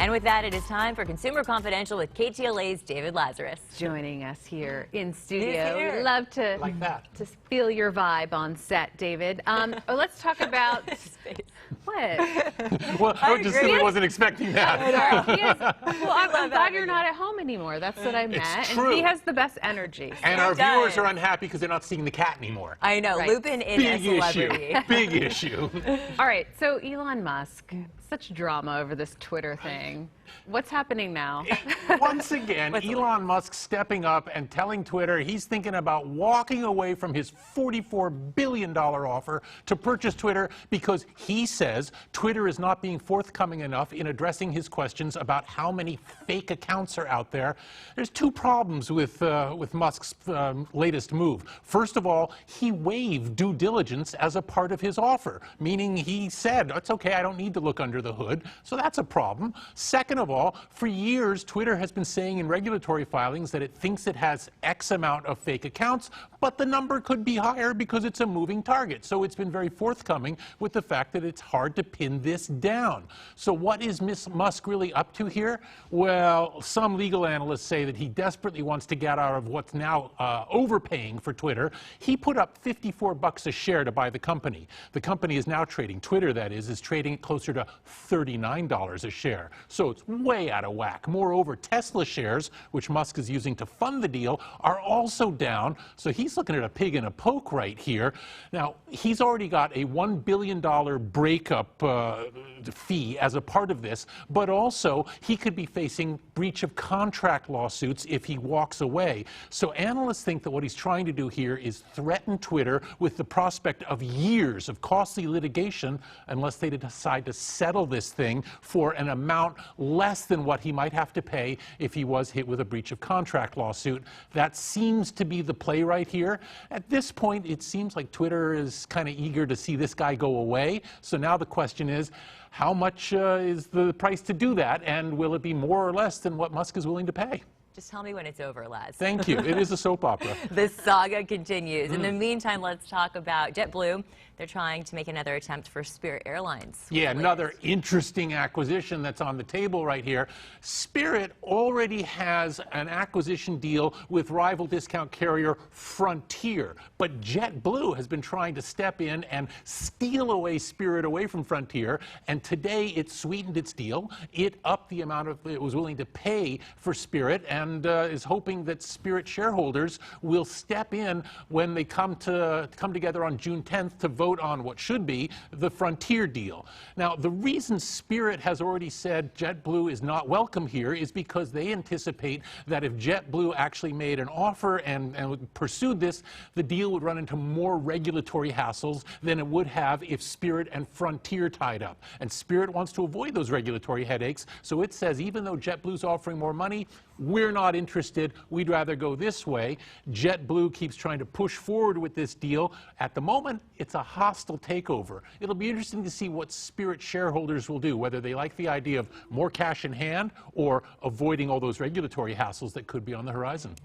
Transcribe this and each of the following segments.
And with that, it is time for Consumer Confidential with KTLA's David Lazarus. Joining us here in studio. We'd love to, like that. to feel your vibe on set, David. Let's talk about... What? Well, I just simply wasn't expecting that. Well, I'm glad you're not at home anymore. That's what I meant. It's true. And he has the best energy. And our viewers are unhappy because they're not seeing the cat anymore. I know, Right. Lupin is a celebrity. Big issue. All right, so Elon Musk, such drama over this Twitter thing. What's happening now? Once again, Elon Musk stepping up and telling Twitter he's thinking about walking away from his $44 billion offer to purchase Twitter because he says Twitter is not being forthcoming enough in addressing his questions about how many fake accounts are out there. There's two problems with Musk's latest move. First of all, he waived due diligence as a part of his offer, meaning he said, it's okay, I don't need to look under the hood, so that's a problem. Second of all, for years, Twitter has been saying in regulatory filings that it thinks it has X amount of fake accounts, but the number could be higher because it's a moving target. So it's been very forthcoming with the fact that it's hard to pin this down. So what is Musk really up to here? Well, some legal analysts say that he desperately wants to get out of what's now overpaying for Twitter. He put up $54 a share to buy the company. The company is now trading, Twitter that is trading closer to $39 a share. So it's way out of whack. Moreover, Tesla shares, which Musk is using to fund the deal, are also down. So he's looking at a pig in a poke right here. Now, he's already got a $1 billion breakup fee as a part of this, but also he could be facing breach of contract lawsuits if he walks away. So analysts think that what he's trying to do here is threaten Twitter with the prospect of years of costly litigation unless they decide to settle this thing for an amount less than what he might have to pay if he was hit with a breach of contract lawsuit. That seems to be the play right here. At this point, it seems like Twitter is kind of eager to see this guy go away. So now the question is, how much is the price to do that? And will it be more or less than what Musk is willing to pay? Just tell me when it's over, Laz. Thank you. It is a soap opera. The saga continues. In the meantime, let's talk about JetBlue. They're trying to make another attempt for Spirit Airlines. Yeah, another interesting acquisition that's on the table right here. Spirit already has an acquisition deal with rival discount carrier Frontier, but JetBlue has been trying to step in and steal away Spirit away from Frontier, and today it sweetened its deal. It upped the amount of it was willing to pay for Spirit, and is hoping that Spirit shareholders will step in when they come together on June 10th to vote on what should be the Frontier deal. Now, the reason Spirit has already said JetBlue is not welcome here is because they anticipate that if JetBlue actually made an offer and pursued this, the deal would run into more regulatory hassles than it would have if Spirit and Frontier tied up. And Spirit wants to avoid those regulatory headaches, so it says even though JetBlue's offering more money, we're not interested. We'd rather go this way. JetBlue keeps trying to push forward with this deal. At the moment, it's a hostile takeover. It'll be interesting to see what Spirit shareholders will do, whether they like the idea of more cash in hand or avoiding all those regulatory hassles that could be on the horizon.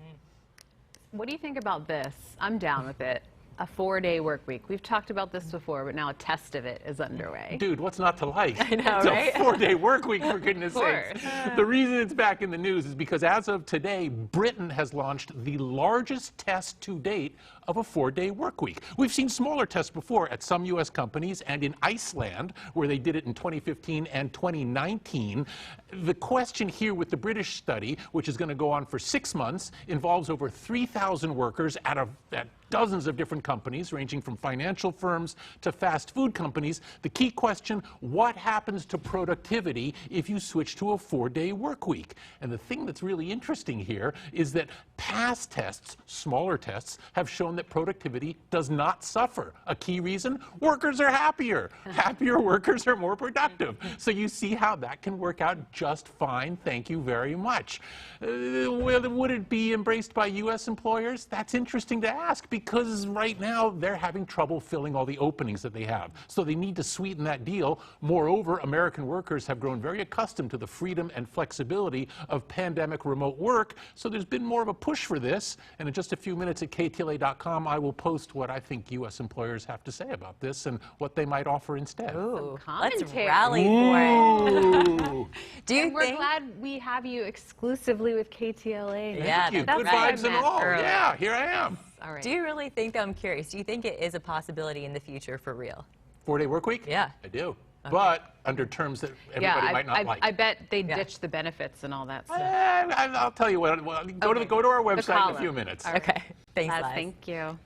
What do you think about this? I'm down with it. A 4-day work week. We've talked about this before, but now a test of it is underway. Dude, what's not to like? I know, it's right? a 4-day work week, for goodness sakes. The reason it's back in the news is because as of today, Britain has launched the largest test to date of a 4-day work week. We've seen smaller tests before at some U.S. companies and in Iceland, where they did it in 2015 and 2019. The question here with the British study, which is going to go on for 6 months, involves over 3,000 workers at dozens of different companies, ranging from financial firms to fast food companies. The key question, what happens to productivity if you switch to a 4-day work week? And the thing that's really interesting here is that past tests, smaller tests, have shown that productivity does not suffer. A key reason? Workers are happier. Happier workers are more productive. So you see how that can work out just fine. Thank you very much. Would it be embraced by U.S. employers? That's interesting to ask, because right now they're having trouble filling all the openings that they have. So they need to sweeten that deal. Moreover, American workers have grown very accustomed to the freedom and flexibility of pandemic remote work. So there's been more of a push for this. And in just a few minutes at KTLA.com, I will post what I think U.S. employers have to say about this and what they might offer instead. Ooh, let's commentary. rally for it. Ooh. Do you And we're think? glad we have you exclusively with KTLA. Yeah, Thank you. that's Good right. vibes and Matt all. earlier. Yeah, here I am. All right. Do you really think, I'm curious, do you think it is a possibility in the future for real? 4-day work week? Yeah. I do. But under terms that everybody might not like. I bet they Yeah. ditch the benefits and all that stuff. I'll tell you what. Go to our website in a few minutes. Okay. Thanks, Laz, Laz. thank you.